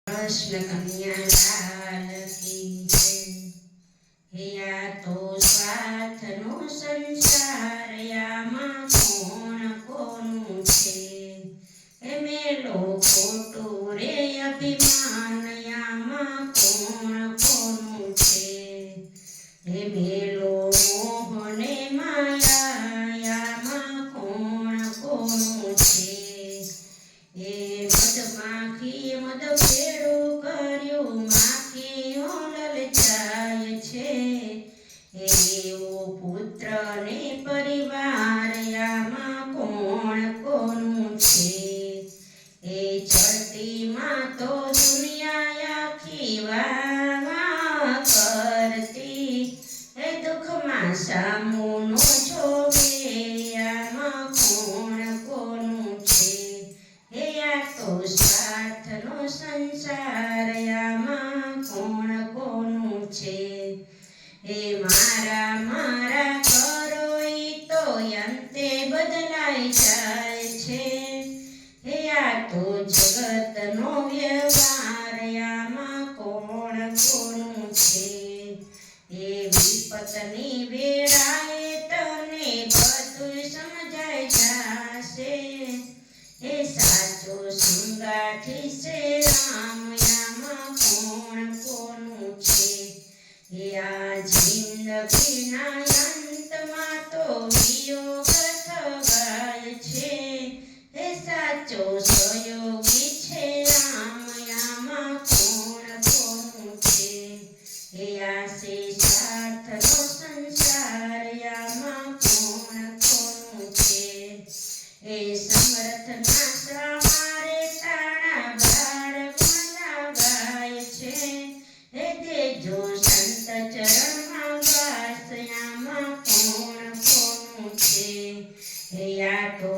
कृष्ण कन्हैया लाल की जय। हे आ तो स्वार्थनो संसार याમાં કોણ કોનું છે? હે મેલો ખોટું રે અભિમાન યામાં કોણ કોનું છે? હે મેલો મોહ ને માયા યામાં કોણ કોનું છે? એ મધમાખી મધ ભેળું કર્યું માખીઓ લલચાય છે. એવો પુત્ર ને પરિવાર યામાં કોણ કોનું છે? એ ચડતીમાં તો દુનિયા આખી વાહ કરતી, એ દુઃખમાં સામુનો જોવે યામાં કોણ કોનું છે? હે આ તો સ્વાર્થનો સંસાર યામાં કોણ કોનું છે? હે મારા મારા કરો ઈ તો અંતે બદલાઈ જાય છે. હે આ તો જગતનો વ્યવહાર યામાં કોણ કોનું છે? એ વિપતની વેળાએ તને બધું સમજાઈ જાશે. એ સાચો સંગાથી છે રામ યામાં કોણ કોનું છે? એ આ જિંદગીના અંતમાં તો વિયોગ થવાય છે. એ સાચો સહયોગી છે રામ યામાં કોણ કોનું છે? એ આ છે સ્વાર્થનો સંસાર યામાં કોણ કોનું છે? એ સમર્થના સહારે તાણા બાળકમાં લાગાય છે. એ દેજો સંત ચરણમાં વાસ યામાં કોણ કોનું છે? એ આ તો